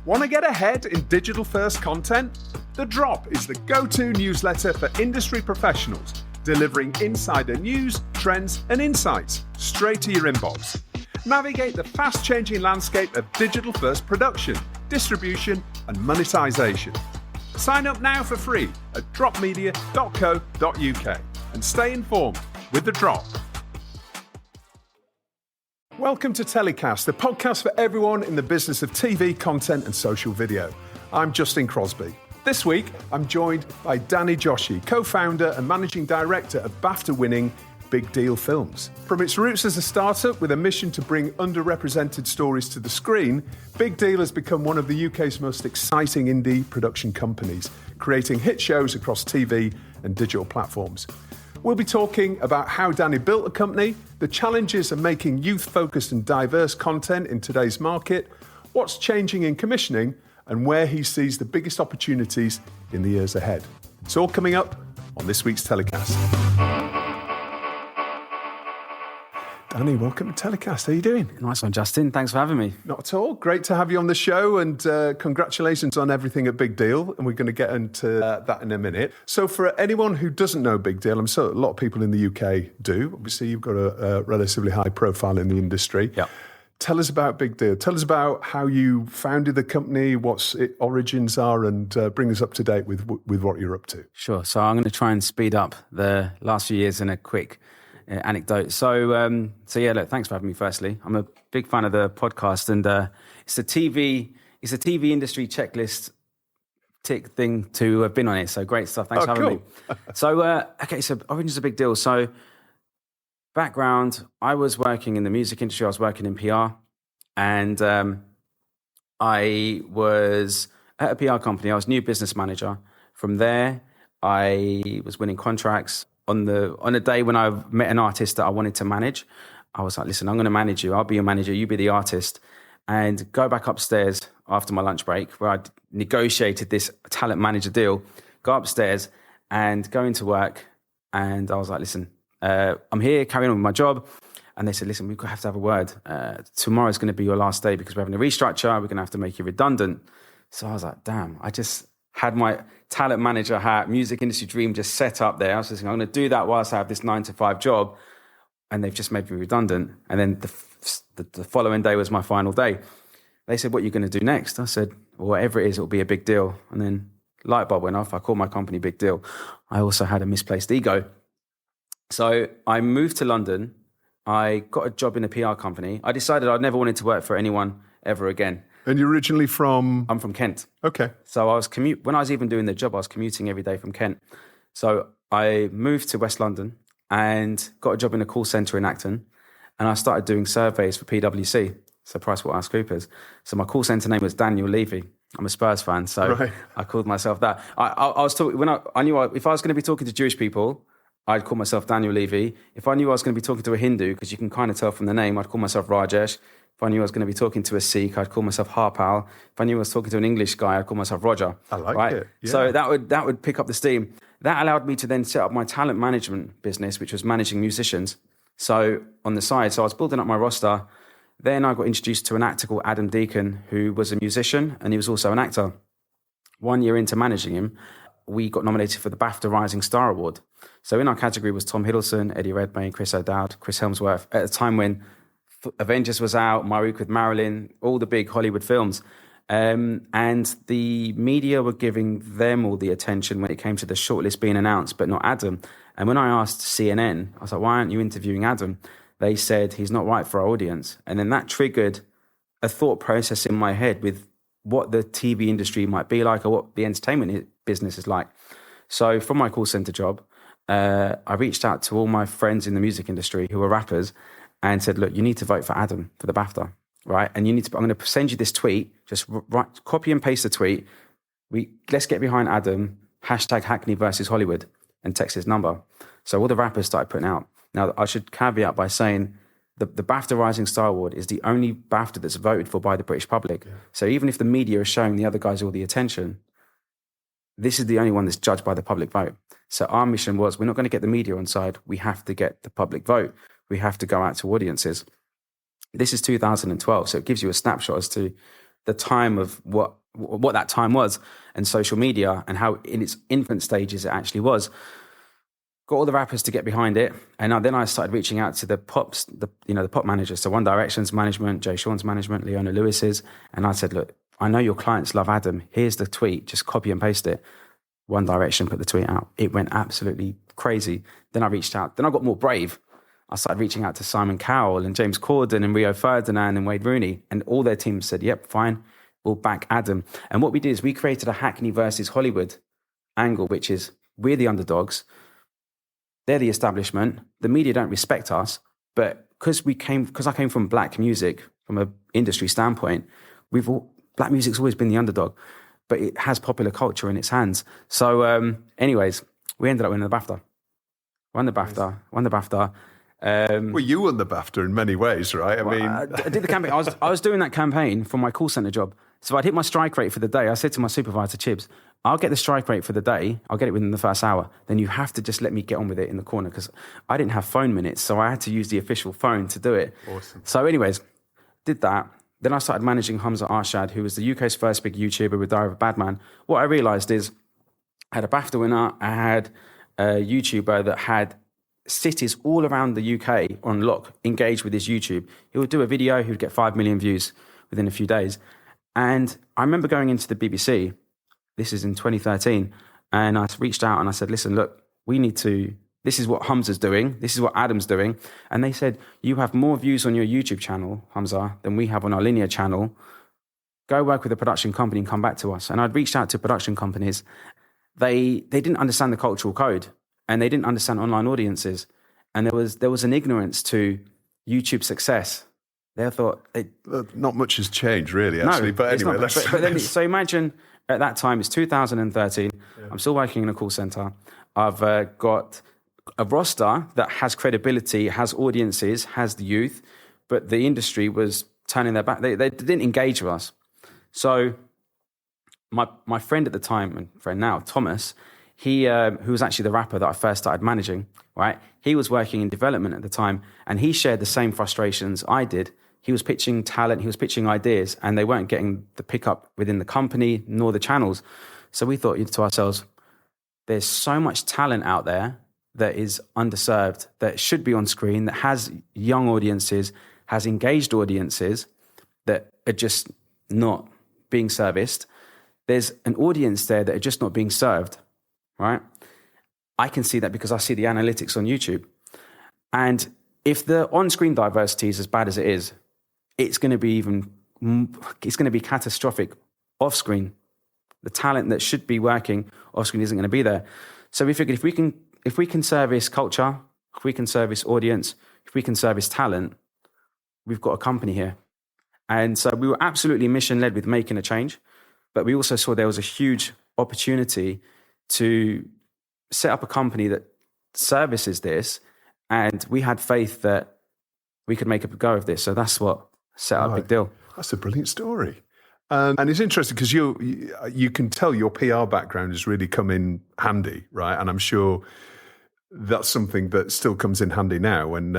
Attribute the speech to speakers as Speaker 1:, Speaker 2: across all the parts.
Speaker 1: Want to get ahead in digital-first content? The Drop is the go-to newsletter for industry professionals, delivering insider news, trends, and insights straight to your inbox. Navigate the fast-changing landscape of digital-first production, distribution, and monetization. Sign up now for free at dropmedia.co.uk and stay informed with The Drop. Welcome to Telecast, the podcast for everyone in the business of TV, content and social video. I'm Justin Crosby. This week, I'm joined by Dhanny Joshi, co-founder and managing director of BAFTA-winning Big Deal Films. From its roots as a startup with a mission to bring underrepresented stories to the screen, Big Deal has become one of the UK's most exciting indie production companies, creating hit shows across TV and digital platforms. We'll be talking about how Dhanny built the company, the challenges of making youth-focused and diverse content in today's market, what's changing in commissioning, and where he sees the biggest opportunities in the years ahead. It's all coming up on this week's Telecast. Dhanny, welcome to Telecast. How are you doing?
Speaker 2: Nice one, Justin. Thanks for having me.
Speaker 1: Not at all. Great to have you on the show, and congratulations on everything at Big Deal. And we're going to get into that in a minute. So for anyone who doesn't know Big Deal, I'm sure a lot of people in the UK do. Obviously, you've got a relatively high profile in the industry.
Speaker 2: Yeah.
Speaker 1: Tell us about Big Deal. Tell us about how you founded the company, what its origins are, and bring us up to date with what you're up to.
Speaker 2: Sure. So I'm going to try and speed up the last few years in a quick anecdote. So yeah, look, thanks for having me. Firstly, I'm a big fan of the podcast, and it's a TV industry checklist tick thing to have been on it. So great stuff. Thanks for having me. So okay, so origins a Big Deal. So background: I was working in the music industry. I was working in PR, and I was at a PR company. I was new business manager. From there, I was winning contracts. On a day when I met an artist that I wanted to manage, I was like, listen, I'm going to manage you. I'll be your manager. You be the artist. And go back upstairs after my lunch break where I negotiated this talent manager deal, go upstairs and go into work. And I was like, listen, I'm here carrying on with my job. And they said, listen, we have to have a word. Tomorrow's going to be your last day because we're having a restructure. We're going to have to make you redundant. So I was like, damn, I just had my talent manager hat, music industry dream just set up there. I was thinking, I'm going to do that whilst I have this 9-to-5 job. And they've just made me redundant. And then the following day was my final day. They said, what are you going to do next? I said, well, whatever it is, it'll be a big deal. And then light bulb went off. I called my company Big Deal. I also had a misplaced ego. So I moved to London. I got a job in a PR company. I decided I'd never wanted to work for anyone ever again.
Speaker 1: And you're originally from?
Speaker 2: I'm from Kent.
Speaker 1: Okay.
Speaker 2: So I was when I was even doing the job, I was commuting every day from Kent. So I moved to West London and got a job in a call centre in Acton. And I started doing surveys for PwC, so PricewaterhouseCoopers. So my call centre name was Daniel Levy. I'm a Spurs fan, so right. I called myself that. I was talking when I knew if I was going to be talking to Jewish people, I'd call myself Daniel Levy. If I knew I was going to be talking to a Hindu, because you can kind of tell from the name, I'd call myself Rajesh. If I knew I was going to be talking to a Sikh, I'd call myself Harpal. If I knew I was talking to an English guy, I'd call myself Roger.
Speaker 1: I like it. Yeah.
Speaker 2: So that would pick up the steam. That allowed me to then set up my talent management business, which was managing musicians. So on the side, so I was building up my roster. Then I got introduced to an actor called Adam Deacon, who was a musician and he was also an actor. 1 year into managing him, we got nominated for the BAFTA Rising Star Award. So in our category was Tom Hiddleston, Eddie Redmayne, Chris O'Dowd, Chris Hemsworth, at a time when Avengers was out, My Week with Marilyn, all the big Hollywood films. And the media were giving them all the attention when it came to the shortlist being announced, but not Adam. And when I asked CNN, I was like, why aren't you interviewing Adam? They said, he's not right for our audience. And then that triggered a thought process in my head with what the TV industry might be like or what the entertainment business is like. So from my call center job, I reached out to all my friends in the music industry who were rappers and said, look, you need to vote for Adam for the BAFTA, right? And you need to, I'm going to send you this tweet, just copy and paste the tweet. Let's get behind Adam, #Hackney versus Hollywood, and text his number. So all the rappers started putting out. Now, I should caveat by saying the BAFTA Rising Star Award is the only BAFTA that's voted for by the British public. Yeah. So even if the media is showing the other guys all the attention, this is the only one that's judged by the public vote. So our mission was, we're not going to get the media on side. We have to get the public vote. We have to go out to audiences. This is 2012, so it gives you a snapshot as to the time of what that time was and social media and how in its infant stages it actually was. Got all the rappers to get behind it, and then I started reaching out to the pop managers, so One Direction's management, Jay Sean's management, Leona Lewis's, and I said, look, I know your clients love Adam. Here's the tweet, just copy and paste it. One Direction put the tweet out. It went absolutely crazy. Then I reached out. Then I got more brave. I started reaching out to Simon Cowell and James Corden and Rio Ferdinand and Wade Rooney, and all their teams said, yep, fine, we'll back Adam. And what we did is we created a Hackney versus Hollywood angle, which is we're the underdogs. They're the establishment. The media don't respect us, but because I came from black music, from an industry standpoint, black music's always been the underdog, but it has popular culture in its hands. So, anyways, we ended up winning the BAFTA. Won the BAFTA.
Speaker 1: Well, you won the BAFTA in many ways, right?
Speaker 2: I did the campaign. I was doing that campaign for my call center job. So I'd hit my strike rate for the day. I said to my supervisor, Chibs, I'll get the strike rate for the day. I'll get it within the first hour. Then you have to just let me get on with it in the corner, because I didn't have phone minutes. So I had to use the official phone to do it.
Speaker 1: Awesome.
Speaker 2: So anyways, did that. Then I started managing Hamza Arshad, who was the UK's first big YouTuber with Diary of a Bad Man. What I realized is I had a BAFTA winner. I had a YouTuber that had cities all around the UK on lock, engaged with his YouTube. He would do a video, he would get 5 million views within a few days. And I remember going into the BBC, this is in 2013, and I reached out and I said, listen, look, this is what Hamza's doing, this is what Adam's doing. And they said, you have more views on your YouTube channel, Hamza, than we have on our linear channel. Go work with a production company and come back to us. And I'd reached out to production companies. They didn't understand the cultural code, and they didn't understand online audiences. And there was an ignorance to YouTube success. They thought...
Speaker 1: Not much has changed, really, actually.
Speaker 2: No,
Speaker 1: but anyway,
Speaker 2: so imagine at that time, it's 2013. Yeah. I'm still working in a call center. I've got a roster that has credibility, has audiences, has the youth, but the industry was turning their back. They didn't engage with us. So my friend at the time, and friend now, Thomas, he who was actually the rapper that I first started managing, right? He was working in development at the time, and he shared the same frustrations I did. He was pitching talent, he was pitching ideas, and they weren't getting the pickup within the company nor the channels. So we thought to ourselves, there's so much talent out there that is underserved, that should be on screen, that has young audiences, has engaged audiences that are just not being serviced. There's an audience there that are just not being served, right? I can see that because I see the analytics on YouTube. And if the on-screen diversity is as bad as it is, it's going to be catastrophic off-screen. The talent that should be working off-screen isn't going to be there. So we figured if we can service culture, if we can service audience, if we can service talent, we've got a company here. And so we were absolutely mission-led with making a change, but we also saw there was a huge opportunity to set up a company that services this, and we had faith that we could make a go of this. So that's what set up Big Deal.
Speaker 1: That's a brilliant story. And it's interesting because you can tell your PR background has really come in handy, right? And I'm sure that's something that still comes in handy now. And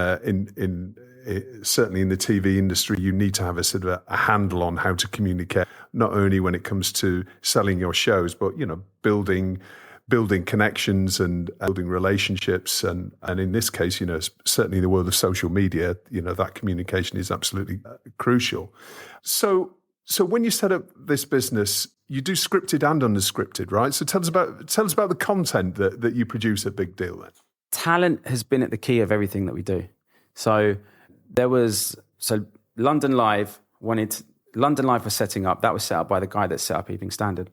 Speaker 1: certainly in the TV industry, you need to have a sort of a handle on how to communicate, not only when it comes to selling your shows, but building connections and building relationships. And in this case, certainly in the world of social media, that communication is absolutely crucial. So when you set up this business, you do scripted and unscripted, right? So tell us about the content that you produce at Big Deal then.
Speaker 2: Talent has been at the key of everything that we do. So London Live was setting up. That was set up by the guy that set up Evening Standard.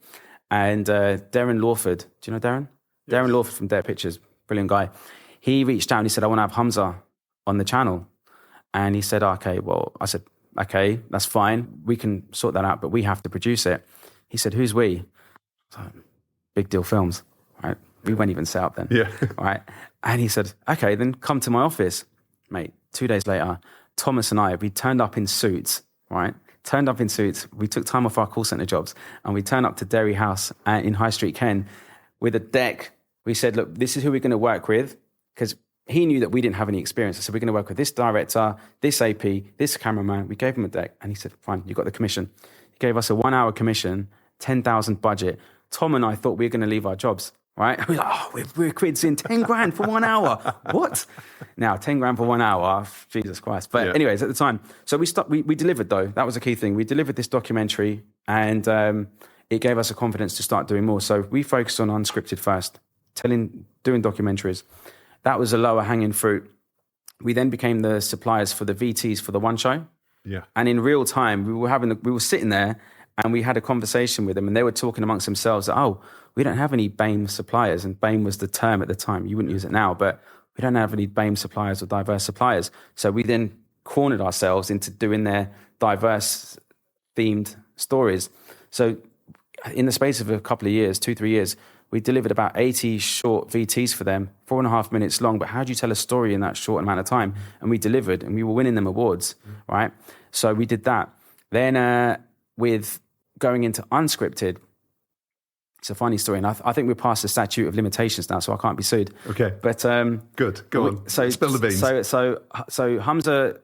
Speaker 2: And Darren Lawford, do you know Darren? Yes. Darren Lawford from Dare Pictures, brilliant guy. He reached out and he said, I want to have Hamza on the channel. And he said, okay, well, I said, okay, that's fine. We can sort that out, but we have to produce it. He said, who's we? So, Big Deal Films, right? We weren't even set up then.
Speaker 1: Yeah.
Speaker 2: Right. And he said, okay, then come to my office. Mate, 2 days later, Thomas and I, we turned up in suits, right? We took time off our call centre jobs and we turned up to Derry House in High Street, Ken, with a deck. We said, look, this is who we're going to work with, because he knew that we didn't have any experience. So we're going to work with this director, this AP, this cameraman. We gave him a deck and he said, fine, you got the commission. He gave us a 1 hour commission, 10,000 budget. Tom and I thought we were going to leave our jobs, right? We were like, oh, we're quids in 10 grand for 1 hour. What? Now, 10 grand for 1 hour, Jesus Christ. But anyways, at the time, so we delivered though. That was a key thing. We delivered this documentary and it gave us a confidence to start doing more. So we focused on unscripted first, doing documentaries. That was a lower hanging fruit. We then became the suppliers for the VTs for the One Show.
Speaker 1: Yeah.
Speaker 2: And in real time, we were sitting there and we had a conversation with them and they were talking amongst themselves that, oh, we don't have any BAME suppliers. And BAME was the term at the time. You wouldn't use it now, but we don't have any BAME suppliers or diverse suppliers. So we then cornered ourselves into doing their diverse themed stories. So in the space of a couple of years, 2-3 years, we delivered about 80 short VTs for them, 4.5 minutes long. But how do you tell a story in that short amount of time? And we delivered, and we were winning them awards, right? So we did that. Then with going into unscripted, it's a funny story, and I think we're past the statute of limitations now, so I can't be sued.
Speaker 1: Okay.
Speaker 2: But
Speaker 1: good. Go on.
Speaker 2: So
Speaker 1: spill the beans.
Speaker 2: So Hamza,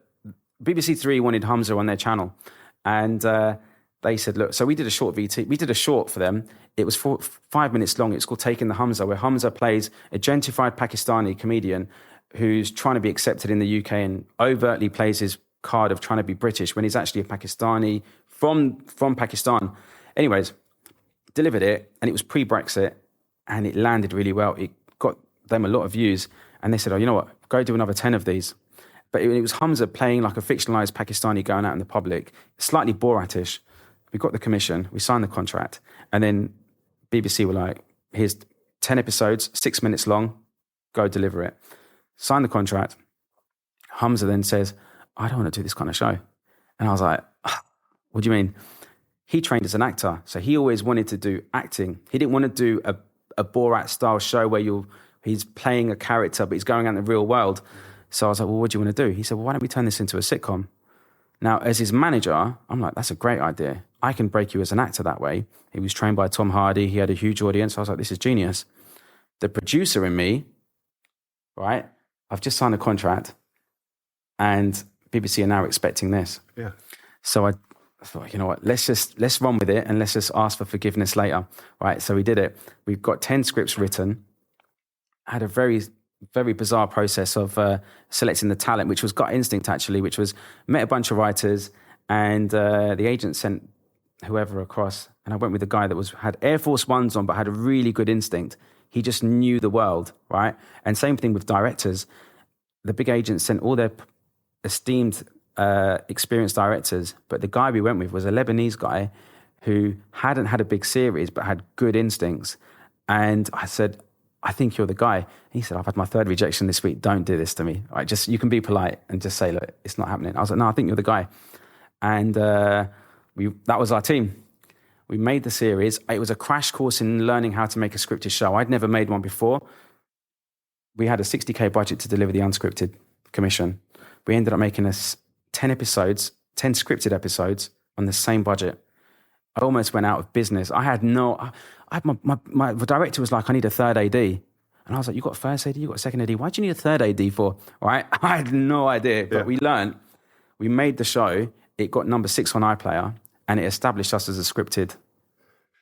Speaker 2: BBC Three wanted Hamza on their channel, and they said, look, so we did a short VT. We did a short for them. It was 5 minutes long. It's called Taking the Hamza, where Hamza plays a gentrified Pakistani comedian who's trying to be accepted in the UK and overtly plays his card of trying to be British when he's actually a Pakistani from Pakistan. Anyways, delivered it, and it was pre-Brexit, and it landed really well. It got them a lot of views, and they said, oh, you know what? Go do another 10 of these. But it was Hamza playing like a fictionalized Pakistani going out in the public, slightly Boratish. We got the commission, we signed the contract, and then BBC were like, here's 10 episodes, 6 minutes long, go deliver it. Sign the contract. Hamza then says, I don't want to do this kind of show. And I was like, what do you mean? He trained as an actor, so he always wanted to do acting. He didn't want to do a Borat-style show where he's playing a character, but he's going out in the real world. So I was like, well, what do you want to do? He said, well, why don't we turn this into a sitcom? Now, as his manager, I'm like, that's a great idea. I can break you as an actor that way. He was trained by Tom Hardy. He had a huge audience. I was like, this is genius. The producer in me, right? I've just signed a contract and BBC are now expecting this. Yeah. So I thought, you know what, let's run with it and let's just ask for forgiveness later. Right. So we did it. We've got 10 scripts written. I had a very, very bizarre process of selecting the talent, which was gut instinct actually, which was met a bunch of writers and the agent sent whoever across, and I went with a guy that had Air Force Ones on, but had a really good instinct. He just knew the world, right? And same thing with directors. The big agents sent all their esteemed, experienced directors, but the guy we went with was a Lebanese guy who hadn't had a big series, but had good instincts. And I said, I think you're the guy. He said, I've had my 3rd rejection this week. Don't do this to me. Right, you can be polite and just say, look, it's not happening. I was like, no, I think you're the guy. And that was our team. We made the series. It was a crash course in learning how to make a scripted show. I'd never made one before. We had a 60K budget to deliver the unscripted commission. We ended up making 10 scripted episodes on the same budget. I almost went out of business. My director was like, I need a 3rd AD. And I was like, you got a 1st AD, you got a 2nd AD. Why do you need a 3rd AD for? Right? I had no idea, but we learned. We made the show. It got number 6 on iPlayer, and it established us as a scripted.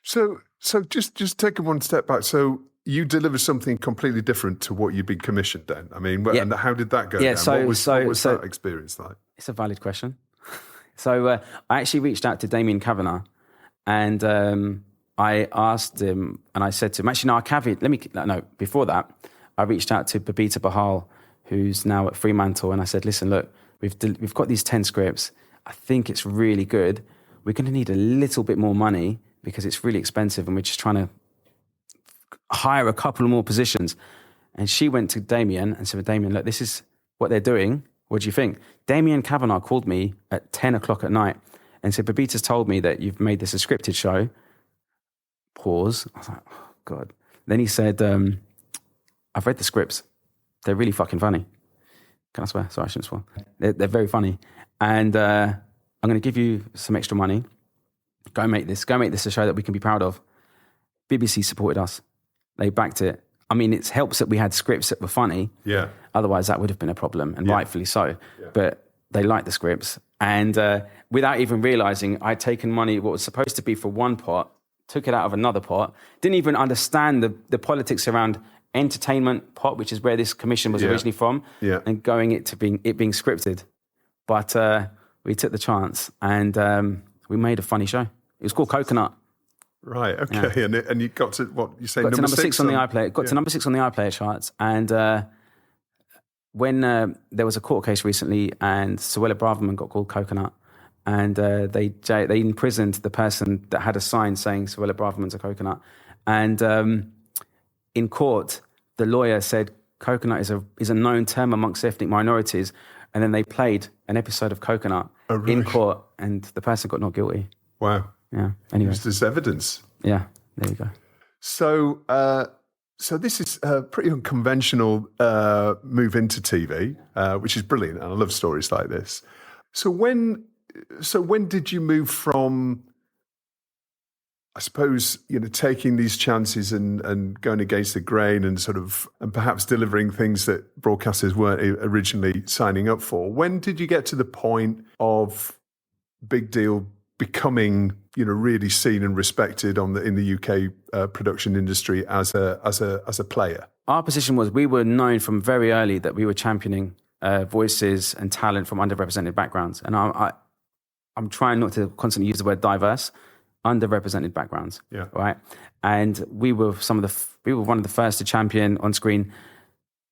Speaker 1: So just take it one step back. So you deliver something completely different to what you'd been commissioned then. I mean, and how did that go down? What was that experience like? It's
Speaker 2: a valid question. So I actually reached out to Damien Kavanagh, and I asked him, and I said to him, actually, before that, I reached out to Babita Bahal, who's now at Fremantle, and I said, listen, look, we've got these 10 scripts. I think it's really good. We're going to need a little bit more money because it's really expensive and we're just trying to hire a couple more positions. And she went to Damien and said, Damien, look, this is what they're doing. What do you think? Damien Kavanagh called me at 10 o'clock at night and said, Babita's told me that you've made this a scripted show. Pause. I was like, oh, God. Then he said, I've read the scripts. They're really fucking funny. Can I swear? Sorry, I shouldn't swear. They're very funny. And I'm going to give you some extra money. Go make this a show that we can be proud of. BBC supported us. They backed it. I mean, it helps that we had scripts that were funny. Yeah. Otherwise, that would have been a problem, and rightfully so. Yeah. But they liked the scripts, And without even realizing, I'd taken money, what was supposed to be for one pot, took it out of another pot, didn't even understand the politics around entertainment pot, which is where this commission was originally from, and going it to being scripted. But we took the chance, and we made a funny show. It was called Coconut.
Speaker 1: Right. Okay. Yeah. And you got to what you say?
Speaker 2: Got to number six on the iPlayer. Got to number 6 on the iPlayer charts. And when there was a court case recently, and Suella Braverman got called Coconut, and they imprisoned the person that had a sign saying Suella Braverman's a coconut. And in court, the lawyer said coconut is a known term amongst ethnic minorities. And then they played an episode of Coconut in court, and the person got not guilty.
Speaker 1: Wow.
Speaker 2: Yeah. Anyway,
Speaker 1: there's evidence.
Speaker 2: Yeah. There you go.
Speaker 1: So, so this is a pretty unconventional move into TV, which is brilliant, and I love stories like this. So when did you move from, I suppose, taking these chances and going against the grain and and perhaps delivering things that broadcasters weren't originally signing up for? When did you get to the point of Big Deal becoming, really seen and respected in the UK production industry as a player?
Speaker 2: Our position was we were known from very early that we were championing voices and talent from underrepresented backgrounds, and I'm trying not to constantly use the word diverse. Underrepresented backgrounds, right? And we were one of the first to champion on screen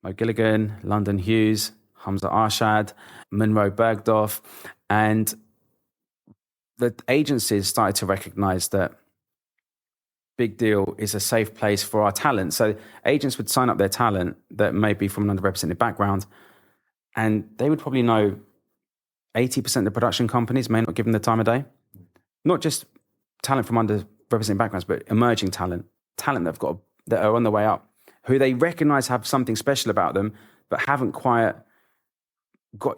Speaker 2: Mo Gilligan, London Hughes, Hamza Arshad, Monroe Bergdorf, and the agencies started to recognize that Big Deal is a safe place for our talent. So agents would sign up their talent that may be from an underrepresented background, and they would probably know 80% of the production companies may not give them the time of day. Not just talent from underrepresented backgrounds, but emerging talent that are on the way up, who they recognize have something special about them, but haven't quite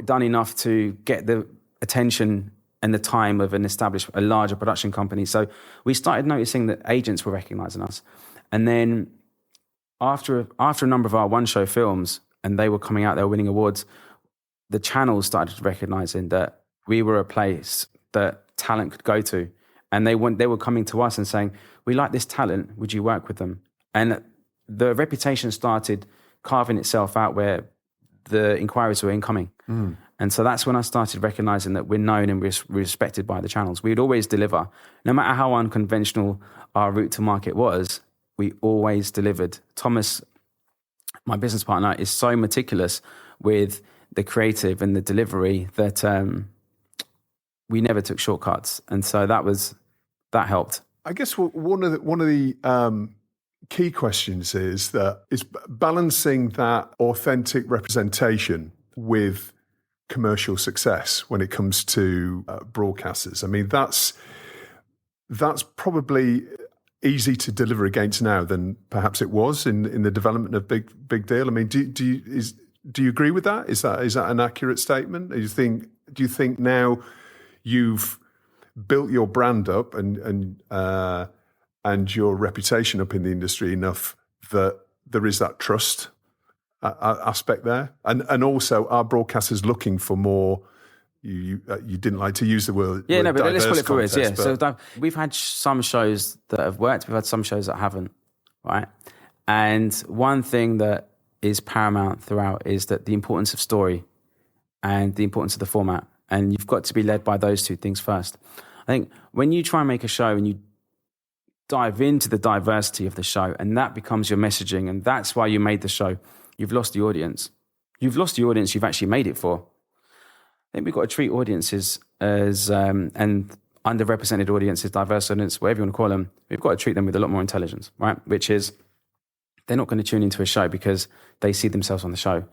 Speaker 2: done enough to get the attention and the time of a larger production company. So we started noticing that agents were recognizing us. And then after a number of our one-show films, and they were coming out, they were winning awards, the channels started recognizing that we were a place that talent could go to. And they were coming to us and saying, we like this talent, would you work with them? And the reputation started carving itself out where the inquiries were incoming. And so that's when I started recognizing that we're known and we're respected by the channels. We'd always deliver. No matter how unconventional our route to market was, we always delivered. Thomas, my business partner, is so meticulous with the creative and the delivery that we never took shortcuts, and so that helped.
Speaker 1: I guess one of the key questions is balancing that authentic representation with commercial success when it comes to broadcasters. I mean, that's probably easy to deliver against now than perhaps it was in the development of Big Deal. I mean, do you agree with that? Is that an accurate statement? Do you think now you've built your brand up and your reputation up in the industry enough that there is that trust aspect there, and also are broadcasters looking for more? You didn't like to use the word. Yeah, no, but let's call it for words.
Speaker 2: Yeah, so we've had some shows that have worked. We've had some shows that haven't, right? And one thing that is paramount throughout is that the importance of story and the importance of the format. And you've got to be led by those two things first. I think when you try and make a show and you dive into the diversity of the show and that becomes your messaging and that's why you made the show, you've lost the audience. You've lost the audience you've actually made it for. I think we've got to treat audiences as, and underrepresented audiences, diverse audiences, whatever you want to call them, we've got to treat them with a lot more intelligence, right? Which is, they're not going to tune into a show because they see themselves on the show.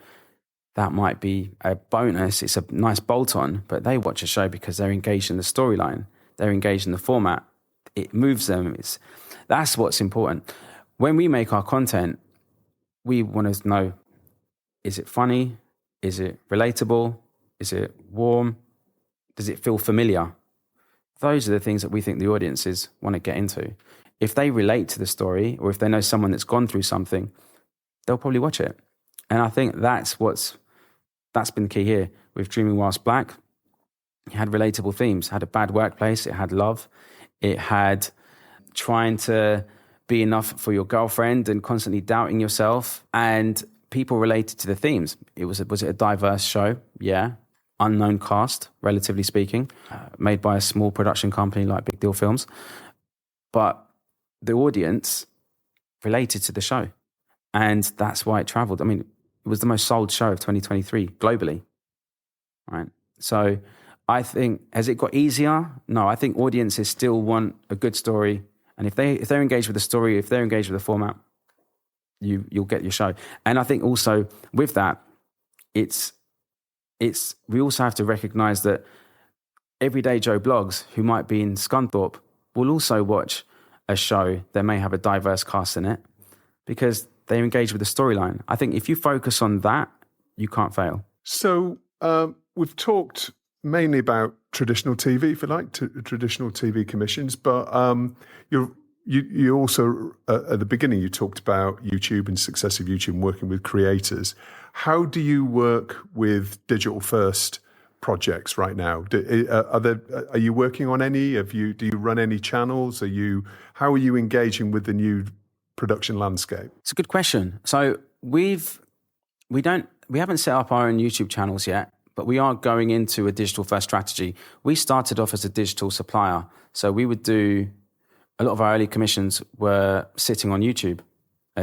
Speaker 2: That might be a bonus. It's a nice bolt-on, but they watch a show because they're engaged in the storyline. They're engaged in the format. It moves them. That's what's important. When we make our content, we want to know, is it funny? Is it relatable? Is it warm? Does it feel familiar? Those are the things that we think the audiences want to get into. If they relate to the story or if they know someone that's gone through something, they'll probably watch it. And I think that's been key here with Dreaming Whilst Black. It had relatable themes. It had a bad workplace. It had love. It had trying to be enough for your girlfriend and constantly doubting yourself. And people related to the themes. Was it a diverse show? Yeah. Unknown cast, relatively speaking, made by a small production company like Big Deal Films. But the audience related to the show. And that's why it traveled. I mean, it was the most sold show of 2023 globally. Right. So I think, has it got easier? No, I think audiences still want a good story. And if they're engaged with the story, if they're engaged with the format, you'll get your show. And I think also with that, we also have to recognize that everyday Joe Blogs who might be in Scunthorpe will also watch a show that may have a diverse cast in it because they engage with the storyline. I think if you focus on that, you can't fail.
Speaker 1: So we've talked mainly about traditional TV, if you like, traditional TV commissions, but you also, at the beginning, you talked about YouTube and success of YouTube and working with creators. How do you work with digital first projects right now? Are you working on any? Do you run any channels? How are you engaging with the new production landscape?
Speaker 2: It's a good question. So we haven't set up our own YouTube channels yet, but we are going into a digital first strategy. We started off as a digital supplier. So we would do a lot of our early commissions were sitting on YouTube.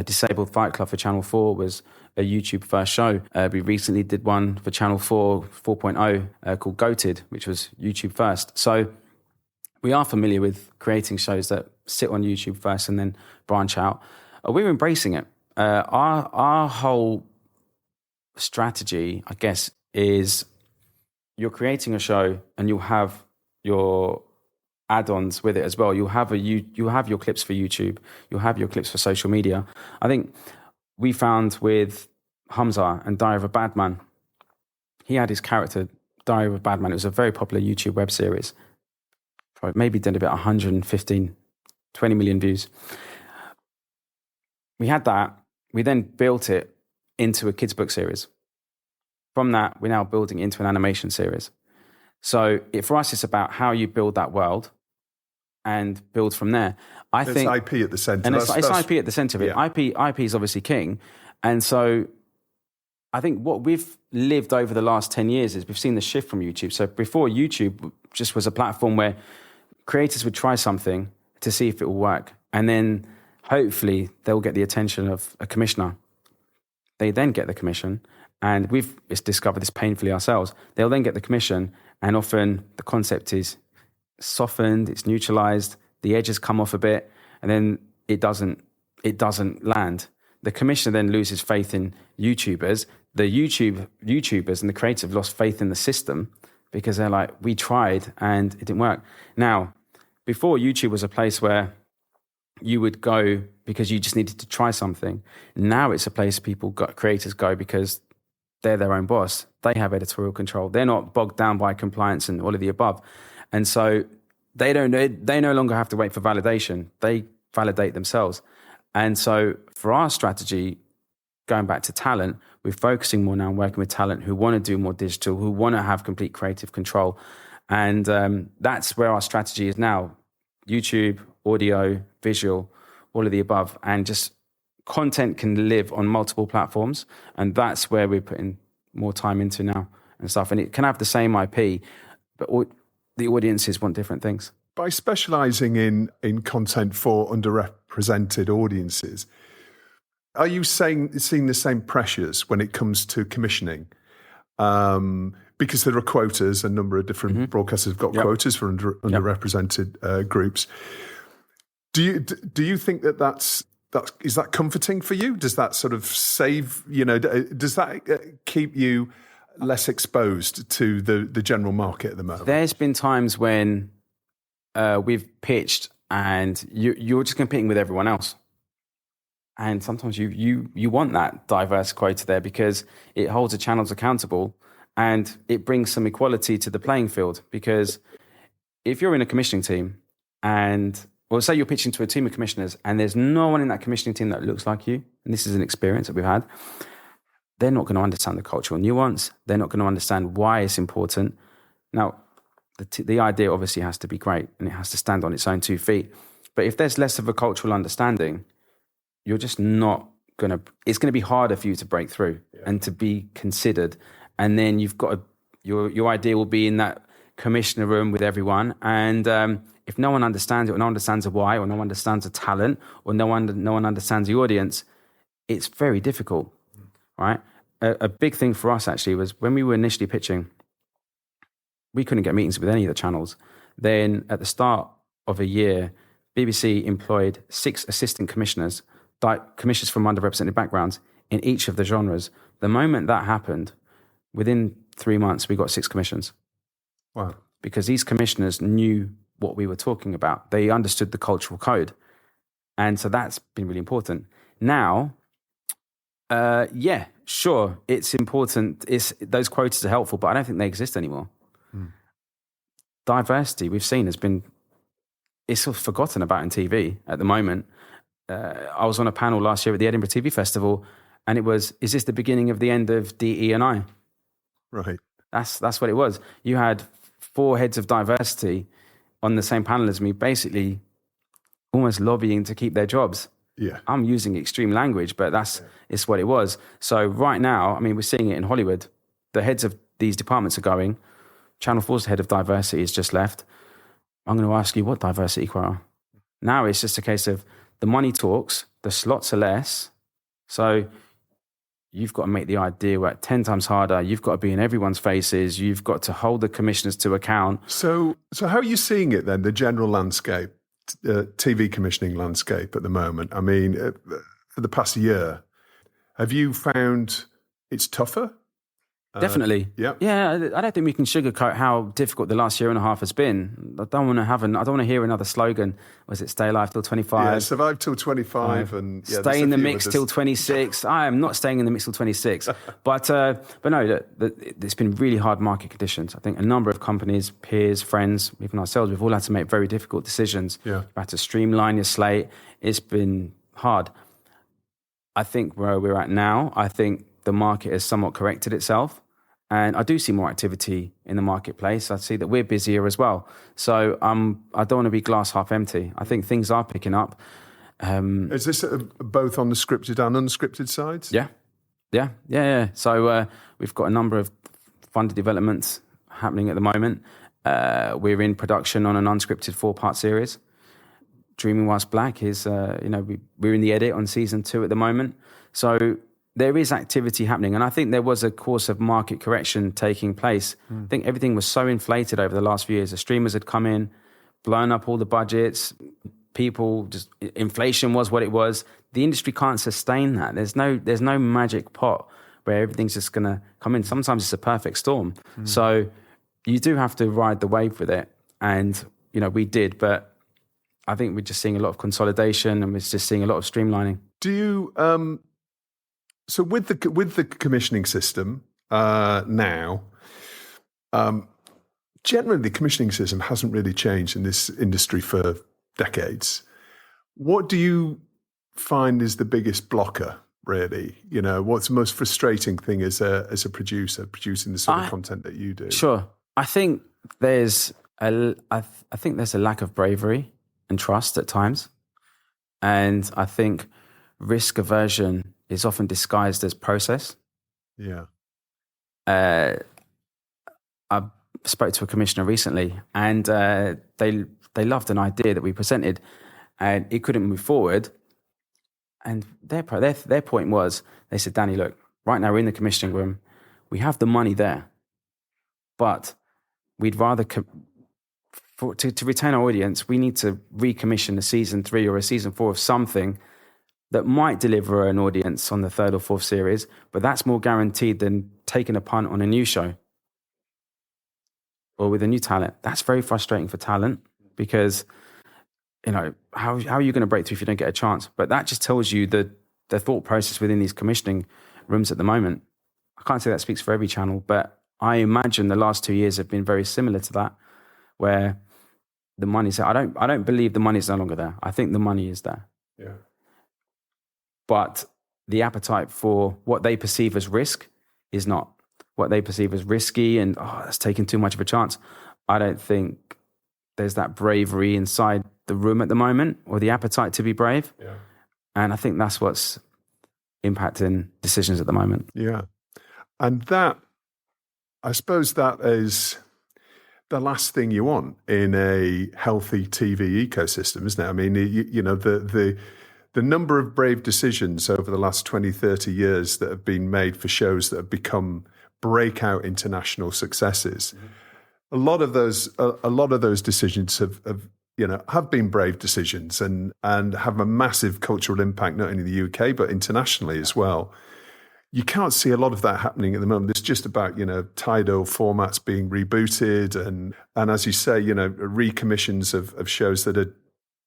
Speaker 2: Disabled Fight Club for Channel 4 was a YouTube first show. We recently did one for Channel 4 4.0 called Goated, which was YouTube first. So we are familiar with creating shows that sit on YouTube first and then branch out. We're embracing it. Our whole strategy, I guess, is you're creating a show and you'll have your add-ons with it as well. You'll have your clips for YouTube. You'll have your clips for social media. I think we found with Hamza and Diary of a Badman, he had his character, Diary of a Badman. It was a very popular YouTube web series. Probably maybe did about 115, 20 million views. We had that. We then built it into a kids book series. From that, we're now building into an animation series. So for us, it's about how you build that world and build from there.
Speaker 1: There's IP at the centre.
Speaker 2: And it's IP at the centre of it. Yeah. IP is obviously king. And so I think what we've lived over the last 10 years is we've seen the shift from YouTube. So before, YouTube just was a platform where creators would try something to see if it will work. And then hopefully they'll get the attention of a commissioner. They then get the commission. And we've discovered this painfully ourselves. They'll then get the commission, and often the concept is softened, it's neutralized, the edges come off a bit, and then it doesn't land. The commissioner then loses faith in YouTubers. The YouTubers and the creators have lost faith in the system because they're like, we tried and it didn't work. Now, before, YouTube was a place where you would go because you just needed to try something. Now it's a place creators go because they're their own boss. They have editorial control. They're not bogged down by compliance and all of the above. And so they no longer have to wait for validation. They validate themselves. And so for our strategy, going back to talent, we're focusing more now on working with talent who want to do more digital, who want to have complete creative control. And that's where our strategy is now. YouTube, audio, visual, all of the above. And just content can live on multiple platforms, and that's where we're putting more time into now and stuff. And it can have the same IP, but the audiences want different things.
Speaker 1: By specialising in content for underrepresented audiences, are you seeing the same pressures when it comes to commissioning? Because there are quotas, a number of different broadcasters have got quotas for underrepresented groups. Do you think is that comforting for you? Does that sort of save, does that keep you less exposed to the general market at the moment?
Speaker 2: There's been times when we've pitched and you're just competing with everyone else. And sometimes you want that diverse quota there because it holds the channels accountable and it brings some equality to the playing field. Because if you're in a commissioning team say you're pitching to a team of commissioners and there's no one in that commissioning team that looks like you, and this is an experience that we've had, they're not going to understand the cultural nuance. They're not going to understand why it's important. Now, the idea obviously has to be great and it has to stand on its own 2 feet. But if there's less of a cultural understanding, you're just not it's going to be harder for you to break through and to be considered. And then you've got your idea will be in that commissioner room with everyone. And if no one understands it, or no one understands the why, or no one understands the talent, or no one understands the audience, it's very difficult, right? A big thing for us actually was when we were initially pitching, we couldn't get meetings with any of the channels. Then at the start of a year, BBC employed 6 assistant commissioners, commissioners from underrepresented backgrounds in each of the genres. The moment that happened, within 3 months, we got 6 commissions.
Speaker 1: Wow.
Speaker 2: Because these commissioners knew what we were talking about. They understood the cultural code. And so that's been really important. Now, yeah, sure, it's important. Those quotas are helpful, but I don't think they exist anymore. Diversity, we've seen, it's sort of forgotten about in TV at the moment. I was on a panel last year at the Edinburgh TV Festival, and it was, is this the beginning of the end of DE&I?
Speaker 1: Right.
Speaker 2: That's what it was. You had 4 heads of diversity on the same panel as me, basically almost lobbying to keep their jobs.
Speaker 1: Yeah.
Speaker 2: I'm using extreme language, but it's what it was. So right now, I mean, we're seeing it in Hollywood. The heads of these departments are going. Channel 4's head of diversity has just left. I'm going to ask you, what diversity quota? Now it's just a case of the money talks, the slots are less. So you've got to make the idea work 10 times harder. You've got to be in everyone's faces. You've got to hold the commissioners to account.
Speaker 1: So how are you seeing it then, the general landscape, TV commissioning landscape at the moment? I mean, for the past year, have you found it's tougher?
Speaker 2: Definitely.
Speaker 1: Yeah.
Speaker 2: I don't think we can sugarcoat how difficult the last year and a half has been. I don't want to hear another slogan. Was it stay alive till 25?
Speaker 1: Yeah, survive till 25 and
Speaker 2: stay in the mix till 26. I am not staying in the mix till 26. but no, it's been really hard market conditions. I think a number of companies, peers, friends, even ourselves, we've all had to make very difficult decisions.
Speaker 1: Yeah.
Speaker 2: You've had to streamline your slate. It's been hard. I think where we're at now, I think the market has somewhat corrected itself. And I do see more activity in the marketplace. I see that we're busier as well. So I don't want to be glass half empty. I think things are picking up.
Speaker 1: Is this both on the scripted and unscripted sides?
Speaker 2: Yeah. So we've got a number of funded developments happening at the moment. We're in production on an unscripted 4-part series. Dreaming Whilst Black is, we're in the edit on season 2 at the moment. So there is activity happening. And I think there was a course of market correction taking place. I think everything was so inflated over the last few years. The streamers had come in, blown up all the budgets. Inflation was what it was. The industry can't sustain that. There's no magic pot where everything's just going to come in. Sometimes it's a perfect storm. So you do have to ride the wave with it. And, we did. But I think we're just seeing a lot of consolidation and we're just seeing a lot of streamlining.
Speaker 1: Do you... So with the commissioning system now, generally the commissioning system hasn't really changed in this industry for decades. What do you find is the biggest blocker, really? What's the most frustrating thing as a producer producing the sort of content that you do? Sure,
Speaker 2: I think there's a lack of bravery and trust at times, and I think risk aversion is often disguised as process.
Speaker 1: Yeah.
Speaker 2: I spoke to a commissioner recently, and they loved an idea that we presented, and it couldn't move forward. And their point was, they said, Dhanny, look, right now we're in the commissioning room, we have the money there, but we'd rather to retain our audience, we need to recommission a season 3 or a season 4 of something that might deliver an audience on the 3rd or 4th series, but that's more guaranteed than taking a punt on a new show or with a new talent. That's very frustrating for talent because, how are you going to break through if you don't get a chance? But that just tells you the thought process within these commissioning rooms at the moment. I can't say that speaks for every channel, but I imagine the last 2 years have been very similar to that, where the money's there. I don't believe the money's no longer there. I think the money is there.
Speaker 1: Yeah.
Speaker 2: But the appetite for what they perceive as risk is not. What they perceive as risky and that's taking too much of a chance. I don't think there's that bravery inside the room at the moment, or the appetite to be brave.
Speaker 1: Yeah.
Speaker 2: And I think that's what's impacting decisions at the moment.
Speaker 1: Yeah. And that, I suppose that is the last thing you want in a healthy TV ecosystem, isn't it? I mean, the number of brave decisions over the last 20, 30 years that have been made for shows that have become breakout international successes. Mm-hmm. A lot of those decisions have been brave decisions and have a massive cultural impact, not only in the UK, but internationally as well. You can't see a lot of that happening at the moment. It's just about, Tidal formats being rebooted and as you say, recommissions of shows that are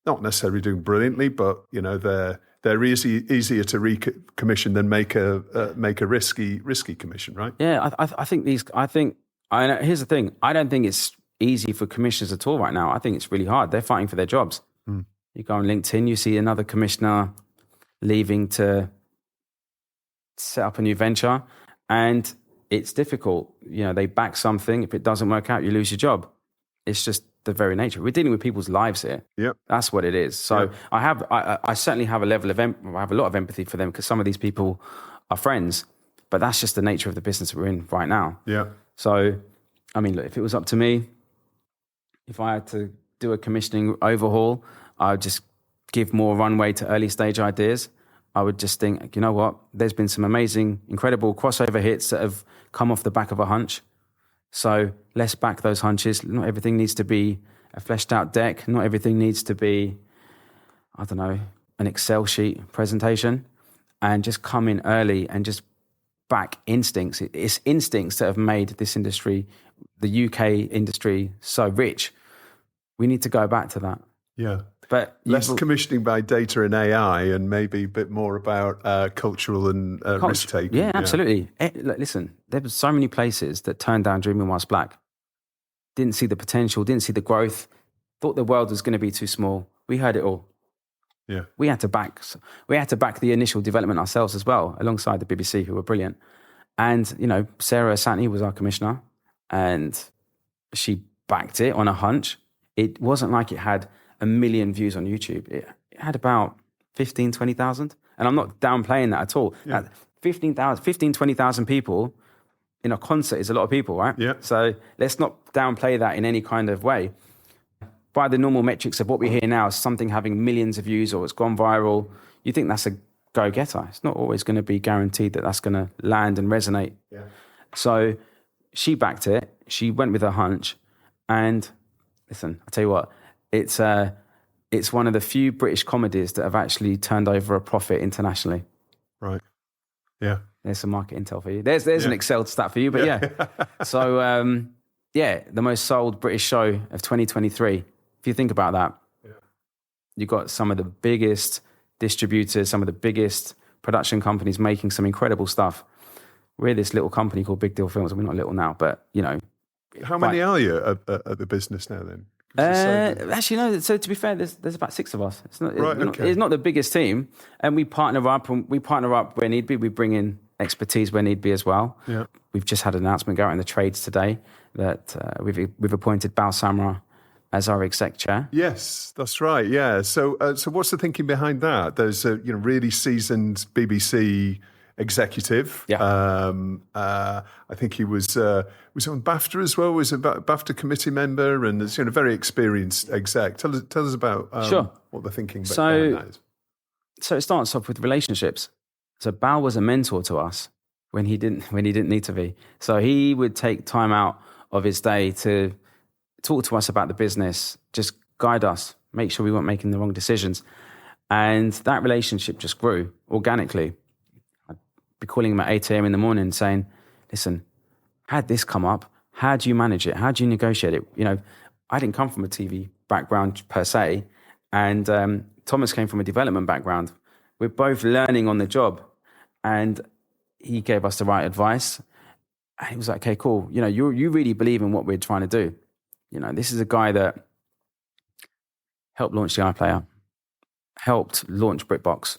Speaker 1: not necessarily doing brilliantly, but, they're easier to recommission than make a risky commission, right?
Speaker 2: Yeah, here's the thing. I don't think it's easy for commissioners at all right now. I think it's really hard. They're fighting for their jobs. Mm. You go on LinkedIn, you see another commissioner leaving to set up a new venture, and it's difficult. They back something. If it doesn't work out, you lose your job. It's just the very nature. We're dealing with people's lives here.
Speaker 1: Yep.
Speaker 2: That's what it is. So yeah. I certainly have a lot of empathy for them, because some of these people are friends, but that's just the nature of the business we're in right now.
Speaker 1: Yeah.
Speaker 2: So, I mean, look, if it was up to me, if I had to do a commissioning overhaul, I would just give more runway to early stage ideas. I would just think, you know what? There's been some amazing, incredible crossover hits that have come off the back of a hunch. So let's back those hunches. Not everything needs to be a fleshed out deck. Not everything needs to be, I don't know, an Excel sheet presentation. And just come in early and just back instincts. It's instincts that have made this industry, the UK industry, so rich. We need to go back to that.
Speaker 1: Yeah.
Speaker 2: But
Speaker 1: less commissioning by data and AI, and maybe a bit more about cultural and risk taking.
Speaker 2: Yeah, absolutely. Look, listen, there were so many places that turned down Dreaming Whilst Black. Didn't see the potential, didn't see the growth, thought the world was going to be too small. We heard it all.
Speaker 1: Yeah,
Speaker 2: we had to back the initial development ourselves as well, alongside the BBC, who were brilliant. And Sarah Asante was our commissioner, and she backed it on a hunch. It wasn't like it had 1 million views on YouTube. It had about 15, 20,000. And I'm not downplaying that at all.
Speaker 1: Yeah.
Speaker 2: 20,000 people in a concert is a lot of people, right?
Speaker 1: Yeah.
Speaker 2: So let's not downplay that in any kind of way. By the normal metrics of what we hear now, something having millions of views or it's gone viral, you think that's a go-getter. It's not always going to be guaranteed that that's going to land and resonate.
Speaker 1: Yeah.
Speaker 2: So she backed it. She went with her hunch. And listen, I'll tell you what, it's one of the few British comedies that have actually turned over a profit internationally.
Speaker 1: Right. Yeah.
Speaker 2: There's some market intel for you. There's an Excel stat for you, but yeah. So, the most sold British show of 2023. If you think about that, you've got some of the biggest distributors, some of the biggest production companies making some incredible stuff. We're this little company called Big Deal Films, and we're not little now, but,
Speaker 1: How many are you at the business now then?
Speaker 2: Actually, no. So to be fair, there's about 6 of us. It's not the biggest team, and we partner up where need be. We bring in expertise where need be as well.
Speaker 1: Yeah.
Speaker 2: We've just had an announcement go out in the trades today that we've appointed Bal Samra as our exec chair.
Speaker 1: Yes, that's right. Yeah. So what's the thinking behind that? There's a really seasoned BBC executive.
Speaker 2: Yeah.
Speaker 1: I think he was on BAFTA as well. Was a BAFTA committee member, and is very experienced exec. Tell us about what the thinking behind that is.
Speaker 2: So it starts off with relationships. So Bal was a mentor to us when he didn't need to be. So he would take time out of his day to talk to us about the business, just guide us, make sure we weren't making the wrong decisions, and that relationship just grew organically. Be calling him at 8 a.m. in the morning saying, listen, had this come up, how do you manage it? How do you negotiate it? I didn't come from a TV background per se, and Thomas came from a development background. We're both learning on the job, and he gave us the right advice. And he was like, okay, cool. You really believe in what we're trying to do. This is a guy that helped launch the iPlayer, helped launch BritBox,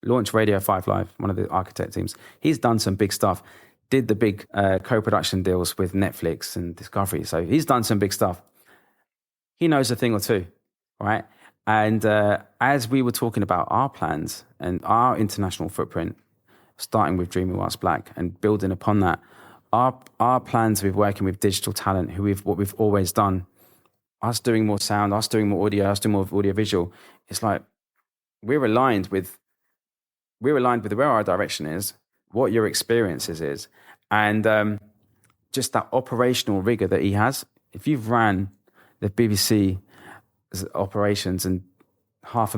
Speaker 2: launch Radio 5 Live, one of the architect teams. He's done some big stuff. did the big co-production deals with Netflix and Discovery. So he's done some big stuff. He knows a thing or two, right? And as we were talking about our plans and our international footprint, starting with Dreaming Whilst Black and building upon that, our plans with working with digital talent, what we've always done, us doing more sound, us doing more audio, us doing more audio visual, it's like we're aligned with where our direction is, what your experiences is, and just that operational rigor that he has. If you've ran the BBC operations and $500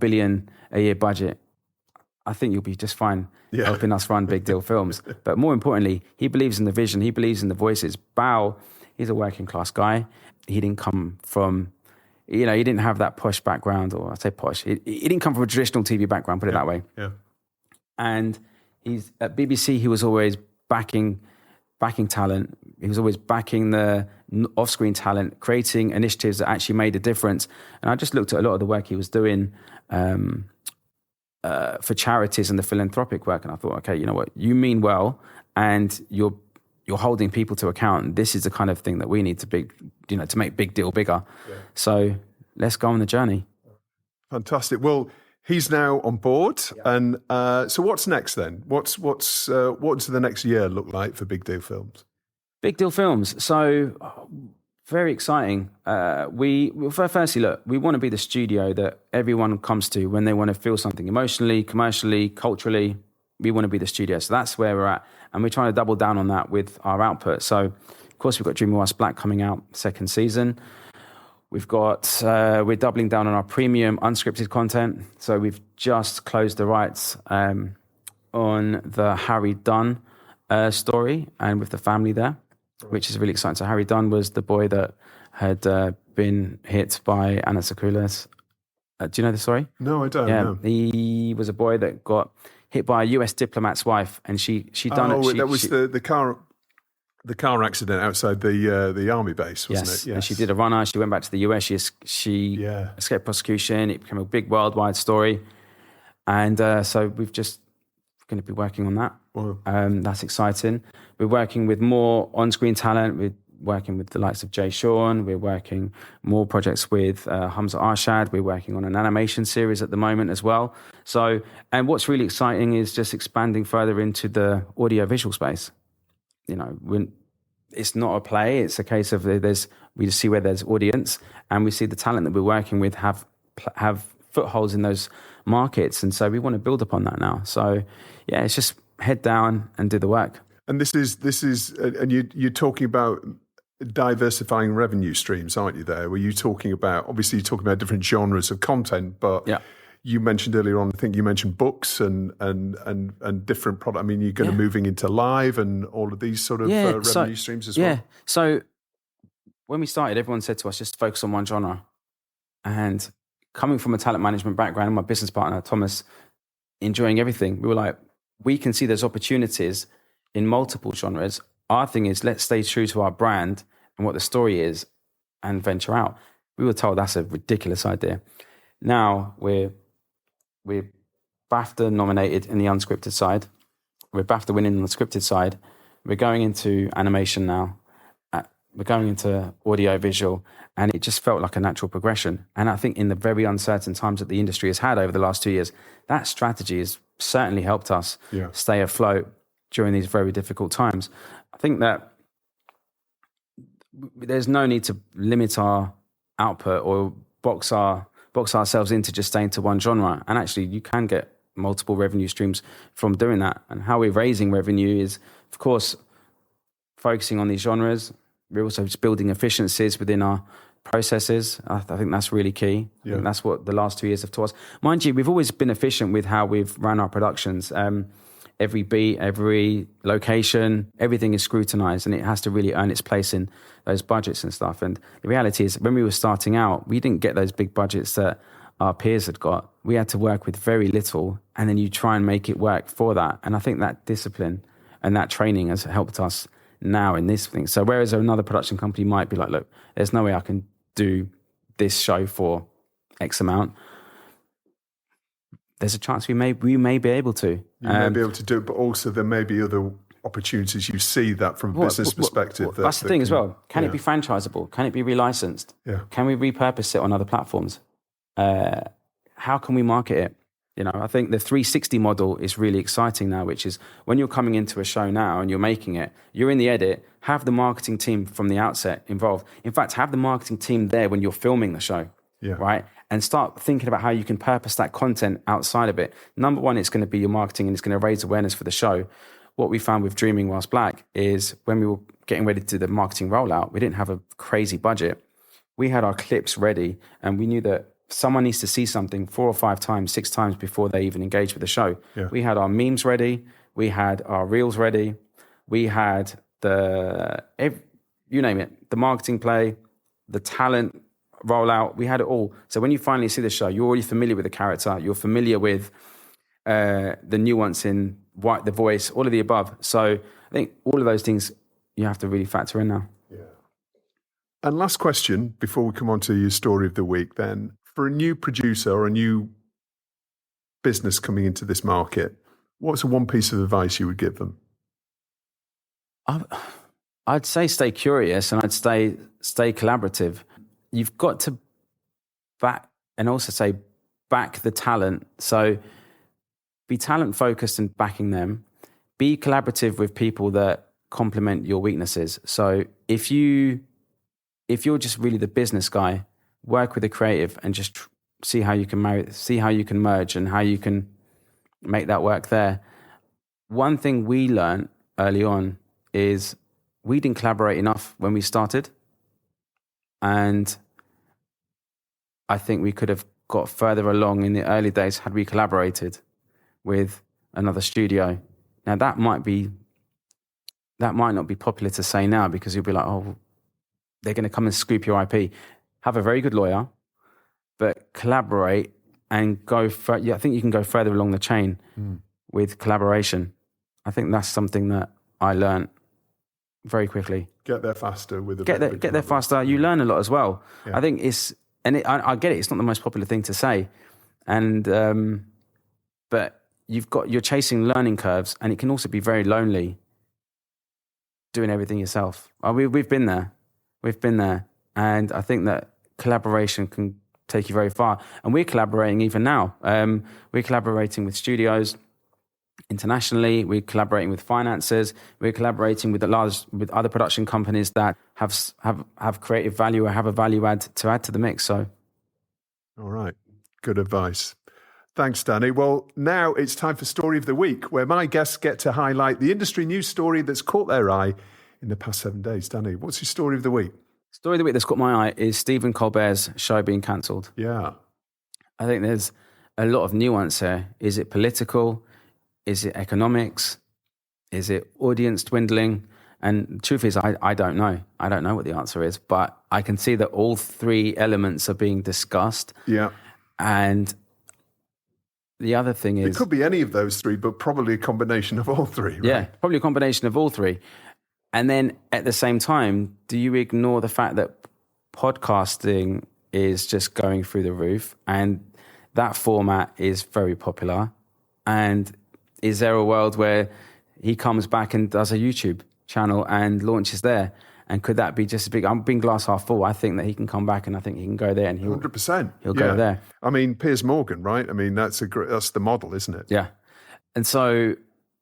Speaker 2: million a year budget, I think you'll be just fine helping us run big deal films. But more importantly, he believes in the vision. He believes in the voices. Bao, he's a working class guy. He didn't come from, he didn't have that posh background, or I say posh. He didn't come from a traditional TV background, put it that way.
Speaker 1: Yeah.
Speaker 2: And he's at BBC. He was always backing talent. He was always backing the off-screen talent, creating initiatives that actually made a difference. And I just looked at a lot of the work he was doing for charities and the philanthropic work, and I thought, okay, you know what, you mean well, and you're holding people to account. This is the kind of thing that we need to make big deal bigger. Yeah. So let's go on the journey.
Speaker 1: Fantastic. Well, he's now on board, and so what's next then? What does the next year look like for Big Deal Films?
Speaker 2: Big Deal Films. So very exciting. Firstly, look, we want to be the studio that everyone comes to when they want to feel something emotionally, commercially, culturally. We want to be the studio. So that's where we're at. And we're trying to double down on that with our output. So, of course, we've got Dreaming Whilst Black coming out second season. We've got, we're doubling down on our premium unscripted content. So we've just closed the rights on the Harry Dunn story, and with the family there, which is really exciting. So Harry Dunn was the boy that had been hit by Anna Sakulas. Do you know the story?
Speaker 1: No, I don't.
Speaker 2: Yeah,
Speaker 1: no.
Speaker 2: He was a boy that got hit by a US diplomat's wife, and she done it.
Speaker 1: Oh, that was the car accident outside the army base, wasn't it? Yes.
Speaker 2: And she did a runner. She went back to the US. She escaped prosecution. It became a big worldwide story, and so we've just going to be working on that.
Speaker 1: Wow.
Speaker 2: That's exciting. We're working with more on-screen talent. We're working with the likes of Jay Sean. We're working more projects with Hamza Arshad. We're working on an animation series at the moment as well. So, and what's really exciting is just expanding further into the audio-visual space. It's not a play. It's a case of we just see where there's audience, and we see the talent that we're working with have footholds in those markets. And so we want to build upon that now. So, yeah, it's just head down and do the work.
Speaker 1: And this is, and you're talking about diversifying revenue streams, aren't you? Were you talking about? Obviously, you're talking about different genres of content, but you mentioned earlier on. I think you mentioned books and different product. I mean, you're going to moving into live and all of these sort of revenue streams as well.
Speaker 2: Yeah. So when we started, everyone said to us, just focus on one genre. And coming from a talent management background, and my business partner Thomas enjoying everything, we were like, we can see there's opportunities in multiple genres. Our thing is, let's stay true to our brand and what the story is and venture out. We were told that's a ridiculous idea. Now we're BAFTA nominated in the unscripted side. We're BAFTA-winning on the scripted side. We're going into animation now. We're going into audio visual, and it just felt like a natural progression. And I think in the very uncertain times that the industry has had over the last 2 years, that strategy has certainly helped us stay afloat during these very difficult times. I think that there's no need to limit our output or box ourselves into just staying to one genre. And actually, you can get multiple revenue streams from doing that. And how we're raising revenue is, of course, focusing on these genres. We're also just building efficiencies within our processes. I think that's really key. I think that's what the last 2 years have taught us. Mind you, we've always been efficient with how we've run our productions. Every beat, every location, everything is scrutinized, and it has to really earn its place in those budgets and stuff. And the reality is, when we were starting out, we didn't get those big budgets that our peers had got. We had to work with very little, and then you try and make it work for that. And I think that discipline and that training has helped us now in this thing. So whereas another production company might be like, look, there's no way I can do this show for X amount, there's a chance we may be able to.
Speaker 1: You may be able to do it, but also there may be other opportunities you see that from a business perspective?
Speaker 2: That's the thing as well. Can it be franchisable? Can it be relicensed?
Speaker 1: Yeah.
Speaker 2: Can we repurpose it on other platforms? How can we market it? You know, I think the 360 model is really exciting now, which is when you're coming into a show now and you're making it, you're in the edit, have the marketing team from the outset involved. In fact, have the marketing team there when you're filming the show, right? And start thinking about how you can purpose that content outside of it. Number one, it's going to be your marketing and it's going to raise awareness for the show. What we found with Dreaming Whilst Black is when we were getting ready to do the marketing rollout, we didn't have a crazy budget. We had our clips ready and we knew that someone needs to see something 4 or 5 times, 6 times before they even engage with the show. Yeah. We had our memes ready. We had our reels ready. We had you name it, the marketing play, the talent rollout. We had it all. So when you finally see the show, you're already familiar with the character. You're familiar with the nuance in the voice, all of the above. So I think all of those things you have to really factor in now.
Speaker 1: Yeah. And last question before we come on to your story of the week then. For a new producer or a new business coming into this market, what's the one piece of advice you would give them?
Speaker 2: I'd say stay curious and I'd stay collaborative. You've got to back the talent. So be talent focused and backing them. Be collaborative with people that complement your weaknesses. So if you're just really the business guy, work with the creative and just see how you can merge and how you can make that work there. One thing we learned early on is we didn't collaborate enough when we started. And I think we could have got further along in the early days had we collaborated with another studio. Now that might not be popular to say now because you'll be like, oh, they're going to come and scoop your IP. Have a very good lawyer, but collaborate and go I think you can go further along the chain with collaboration. I think that's something that I learned very quickly.
Speaker 1: Get there faster with a
Speaker 2: get there faster. You learn a lot as well. Yeah. I think I get it. It's not the most popular thing to say, and but you're chasing learning curves, and it can also be very lonely doing everything yourself. We've been there, and I think that collaboration can take you very far. And we're collaborating even now. We're collaborating with studios internationally. We're collaborating with financiers. We're collaborating with other production companies that have creative value or have a value add to the mix. So,
Speaker 1: all right, good advice. Thanks, Dhanny. Well, now it's time for Story of the Week, where my guests get to highlight the industry news story that's caught their eye in the past 7 days. Dhanny, what's your story of the week?
Speaker 2: Story of the week that's caught my eye is Stephen Colbert's show being cancelled.
Speaker 1: Yeah.
Speaker 2: I think there's a lot of nuance here. Is it political? Is it economics? Is it audience dwindling? And the truth is, I don't know. I don't know what the answer is, but I can see that all 3 elements are being discussed.
Speaker 1: Yeah.
Speaker 2: And the other thing is...
Speaker 1: It could be any of those 3, but probably a combination of all 3, right?
Speaker 2: Yeah, probably a combination of all 3. And then at the same time, do you ignore the fact that podcasting is just going through the roof and that format is very popular? And is there a world where he comes back and does a YouTube channel and launches there? And could that be just as big? I'm being glass half full. I think that he can come back and I think he can go there and
Speaker 1: 100%.
Speaker 2: He'll go there.
Speaker 1: I mean, Piers Morgan, right? I mean, that's the model, isn't it?
Speaker 2: Yeah. And so,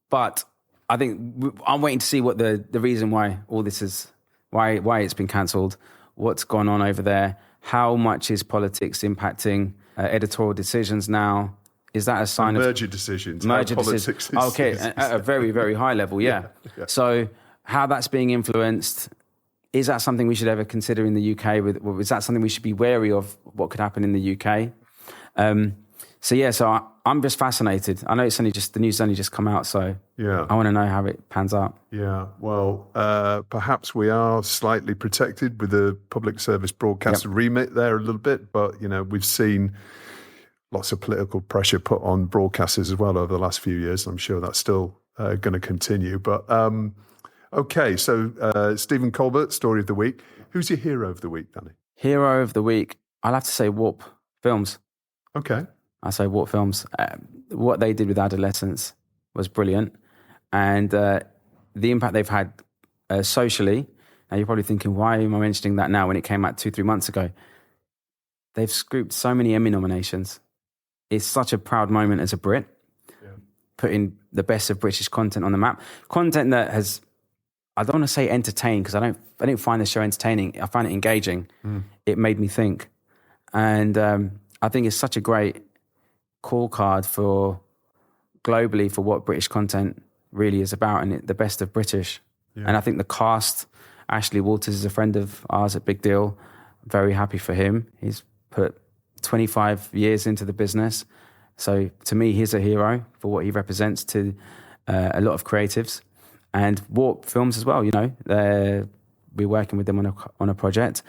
Speaker 2: but I think I'm waiting to see what the reason why all this is, why it's been cancelled, what's gone on over there, how much is politics impacting editorial decisions now? Is that a sign of
Speaker 1: merger decisions?
Speaker 2: Merger
Speaker 1: decisions.
Speaker 2: Okay, at a very, very high level, yeah. So how that's being influenced, is that something we should ever consider in the UK? Is that something we should be wary of what could happen in the UK? So I'm just fascinated. I know it's only just, the news only just come out, so yeah, I want to know how it pans out.
Speaker 1: Yeah, well, perhaps we are slightly protected with the public service broadcaster remit there a little bit, but, we've seen lots of political pressure put on broadcasters as well over the last few years. I'm sure that's still going to continue. But, okay, so Stephen Colbert, Story of the Week. Who's your hero of the week, Dhanny?
Speaker 2: Hero of the week, I'll have to say Warp Films.
Speaker 1: Okay.
Speaker 2: I say Warp Films. What they did with adolescence was brilliant. And the impact they've had socially. Now you're probably thinking, why am I mentioning that now when it came out 2-3 months ago? They've scooped so many Emmy nominations. It's such a proud moment as a Brit, putting the best of British content on the map. Content that has, I don't want to say entertained, because I didn't find the show entertaining. I found it engaging. It made me think. And I think it's such a great call card for globally for what British content really is about, and the best of British. And I think the cast, Ashley Walters is a friend of ours at Big Deal. Very happy for him. He's put 25 years into the business. So to me, he's a hero for what he represents to a lot of creatives. And Warp Films as well, we're working with them on a project,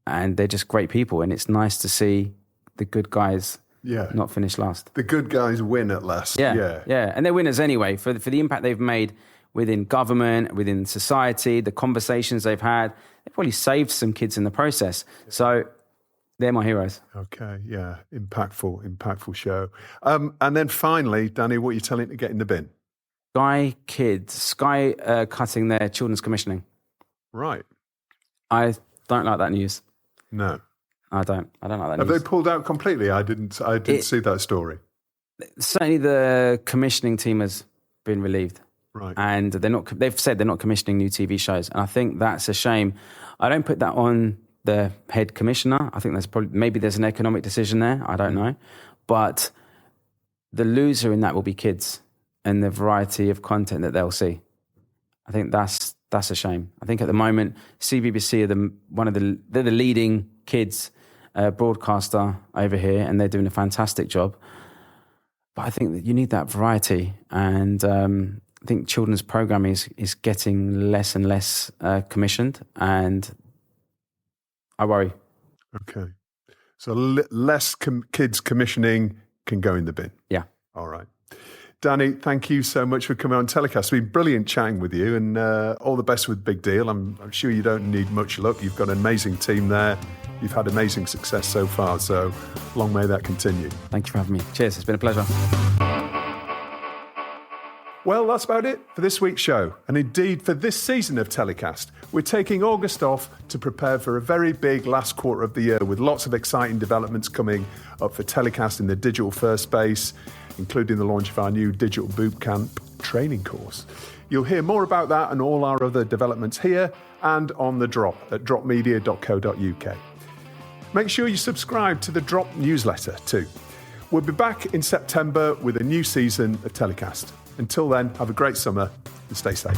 Speaker 2: and they're just great people. And it's nice to see the good guys not finish last.
Speaker 1: The good guys win at last.
Speaker 2: Yeah. And they're winners anyway for the impact they've made within government, within society, the conversations they've had. They've probably saved some kids in the process. So they're my heroes.
Speaker 1: Okay, yeah, impactful show. And then finally, Dhanny, what are you telling to get in the bin?
Speaker 2: Sky cutting their children's commissioning.
Speaker 1: Right.
Speaker 2: I don't like that news.
Speaker 1: No.
Speaker 2: I don't like that news.
Speaker 1: Have they pulled out completely? I didn't see that story.
Speaker 2: Certainly the commissioning team has been relieved.
Speaker 1: Right.
Speaker 2: And they've said they're not commissioning new TV shows. And I think that's a shame. I don't put that on the head commissioner. I think maybe there's an economic decision there. I don't know. But the loser in that will be kids and the variety of content that they'll see. I think that's a shame. I think at the moment, CBBC are they're the leading kids broadcaster over here, and they're doing a fantastic job. But I think that you need that variety, and I think children's programming is getting less and less commissioned, and I worry.
Speaker 1: Okay. So less kids commissioning can go in the bin.
Speaker 2: Yeah.
Speaker 1: All right. Dhanny, thank you so much for coming on Telecast. It's been brilliant chatting with you, and all the best with Big Deal. I'm sure you don't need much luck. You've got an amazing team there. You've had amazing success so far, so long may that continue.
Speaker 2: Thank you for having me. Cheers. It's been a pleasure.
Speaker 1: Well, that's about it for this week's show. And indeed, for this season of Telecast, we're taking August off to prepare for a very big last quarter of the year with lots of exciting developments coming up for Telecast in the digital first space, including the launch of our new digital bootcamp training course. You'll hear more about that and all our other developments here and on The Drop at dropmedia.co.uk. Make sure you subscribe to the Drop newsletter too. We'll be back in September with a new season of Telecast. Until then, have a great summer and stay safe.